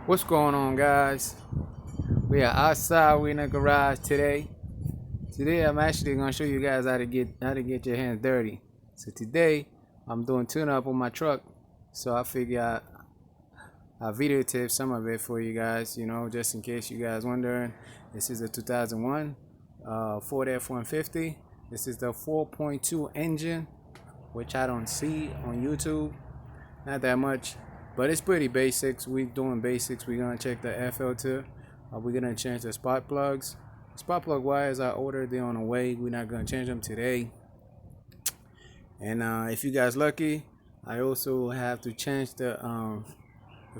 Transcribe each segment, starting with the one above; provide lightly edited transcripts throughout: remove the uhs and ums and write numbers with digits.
What's going on, guys? We are outside. We're in the garage today. Today I'm actually gonna show you guys how to get your hands dirty. So today I'm doing tune-up on my truck. So I figure I videotape some of it for you guys, just in case you guys wondering. This is a 2001 Ford F150. This is the 4.2 engine, which I don't see on YouTube, not that much, but it's pretty basics. We're doing basics. We're gonna check the air filter. We're gonna change the spark plugs. Spark plug wires I ordered, they're on the way. We're not gonna change them today. And if you guys lucky, I also have to change the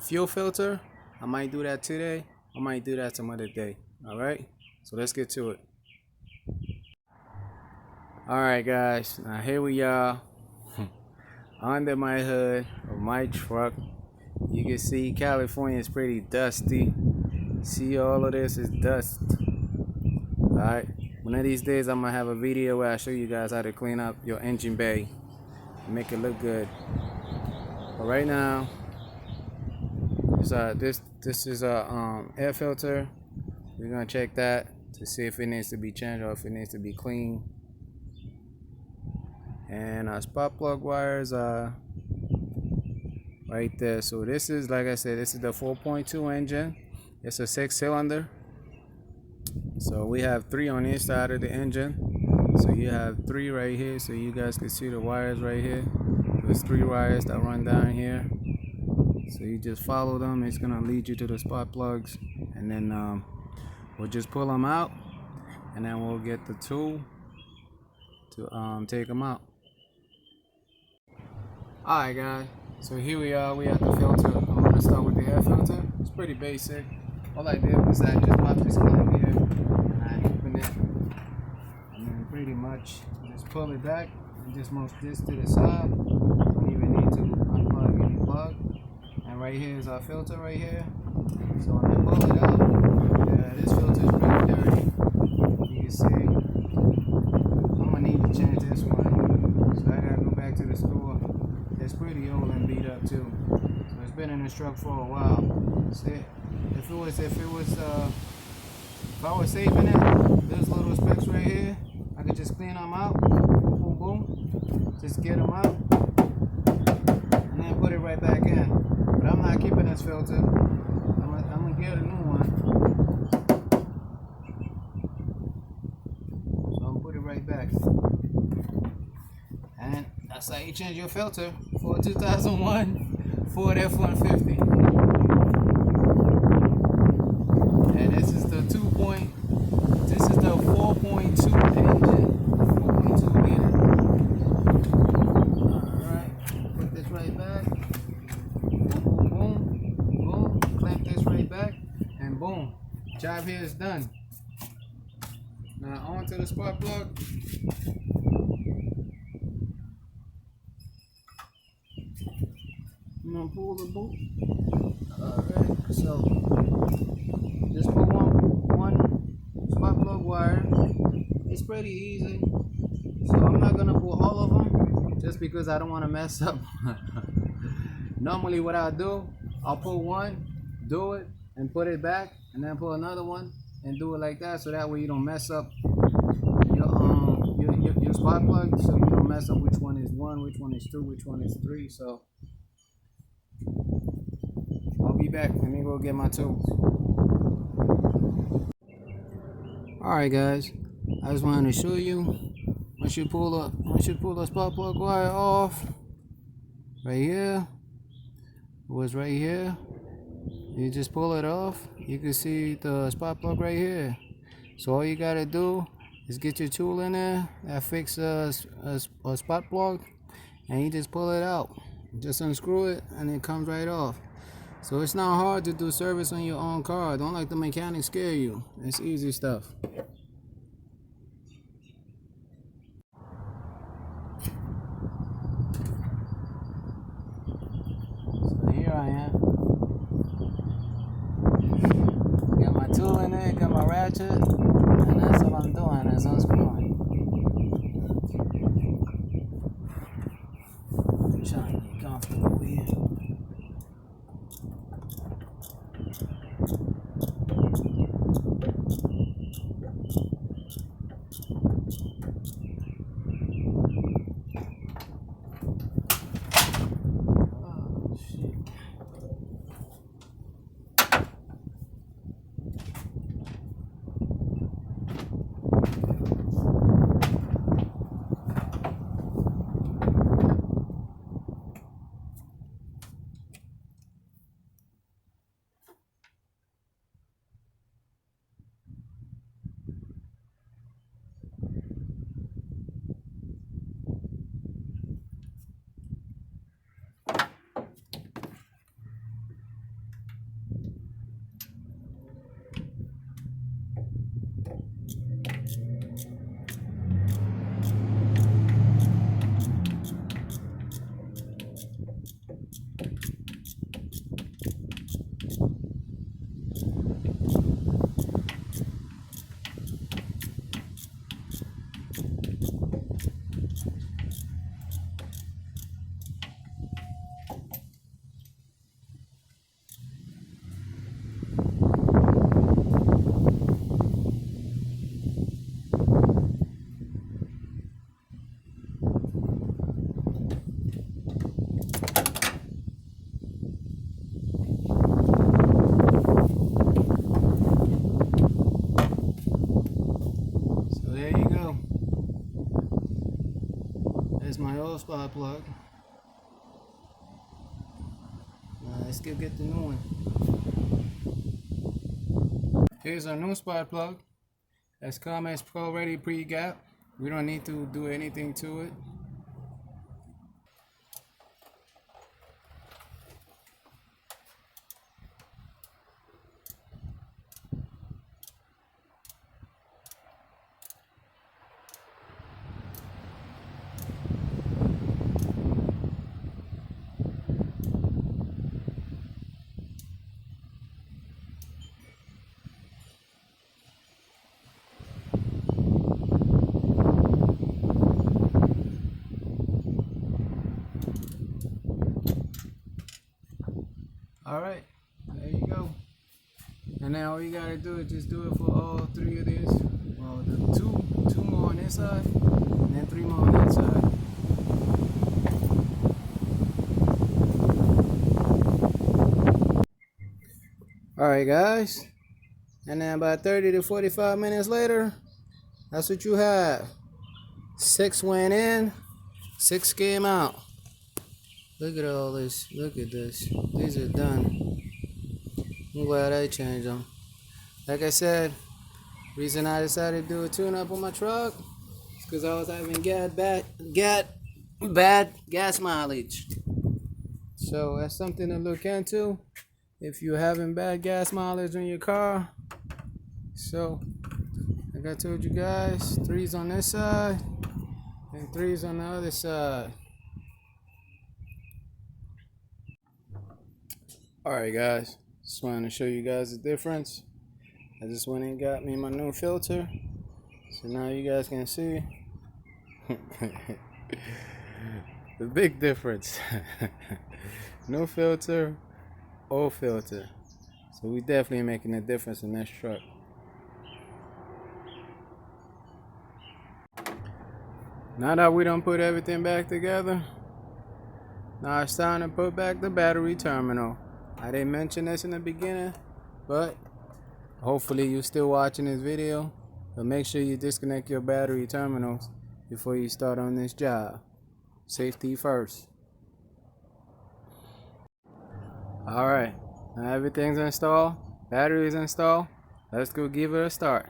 fuel filter. I might do that today. I might do that some other day. All right, so let's get to it. All right, guys, now here we are under my hood of my truck. You can see California is pretty dusty. See, all of this is dust. All right, one of these days I'm gonna have a video where I show you guys how to clean up your engine bay and make it look good. But right now, this is a air filter. We're gonna check that to see if it needs to be changed or if it needs to be cleaned. And our spark plug wires are right there. So this is, like I said, this is the 4.2 engine. It's a 6-cylinder. So we have 3 on each side of the engine. So you have 3 right here. So you guys can see the wires right here. There's 3 wires that run down here. So you just follow them. It's gonna lead you to the spark plugs, and then we'll just pull them out, and then we'll get the tool to take them out. Alright, guys, so here we are. We have the filter. I'm gonna start with the air filter. It's pretty basic. All I did was I just popped this clamp here and I open it, and then pretty much just pull it back and just move this to the side. Don't even need to unplug any plug. And right here is our filter right here. So when I pull it out, yeah, this filter is pretty dirty. You can see I'm gonna need to change this one. So I gotta go back to the store. It's pretty old and beat up too. So it's been in this truck for a while. See, if I was saving it, there's little specks right here. I could just clean them out. Boom, boom. Just get them out, and then put it right back in. But I'm not keeping this filter. I'm gonna get a new one. So I'll put it right back. And that's how you change your filter for a 2001 Ford F150. And this is the 4.2 engine. 4.2 liter. Alright, put this right back. Boom, boom, boom. Clamp this right back, and boom. Job here is done. Now onto the spark plug. I'm gonna pull the bolt. Alright, so just put one spark plug wire. It's pretty easy. So I'm not gonna pull all of them just because I don't want to mess up. Normally what I'll do, I'll pull one, do it, and put it back, and then pull another one and do it like that, so that way you don't mess up your spark plug, so you don't mess up which one is 1, which one is 2, which one is 3. So I'll be back. Let me go get my tools. Alright, guys, I just wanted to show you, once you pull the spark plug wire off right here, it was right here, you just pull it off. You can see the spark plug right here. So all you gotta do is get your tool in there that fix a spark plug, and you just pull it out. Just unscrew it and it comes right off. So it's not hard to do service on your own car. Don't let the mechanic scare you. It's easy stuff. So here I am. Got my tool in there, got my ratchet, and that's all I'm doing is unscrewing. I'm trying to get comfortable here. spark plug. Let's go get the new one. Here's our new spark plug. That's Comex Pro Ready pre-gap. We don't need to do anything to it. Alright, there you go. And now all you gotta do is just do it for all three of these. Well, the two more on this side, and then 3 more on that side. Alright guys, and then about 30 to 45 minutes later, that's what you have. 6 went in, 6 came out. Look at all this. Look at this. These are done. I'm glad I changed them. Like I said, reason I decided to do a tune-up on my truck is because I was having bad gas mileage. So that's something to look into if you're having bad gas mileage on your car. So, like I told you guys, 3's on this side and 3's on the other side. Alright guys, just wanted to show you guys the difference. I just went and got me my new filter, so now you guys can see the big difference. New filter, old filter. So we definitely making a difference in this truck. Now that we done put everything back together, now it's time to put back the battery terminal. I didn't mention this in the beginning, but hopefully you're still watching this video. But make sure you disconnect your battery terminals before you start on this job. Safety first. Alright, now everything's installed, battery's installed. Let's go give it a start.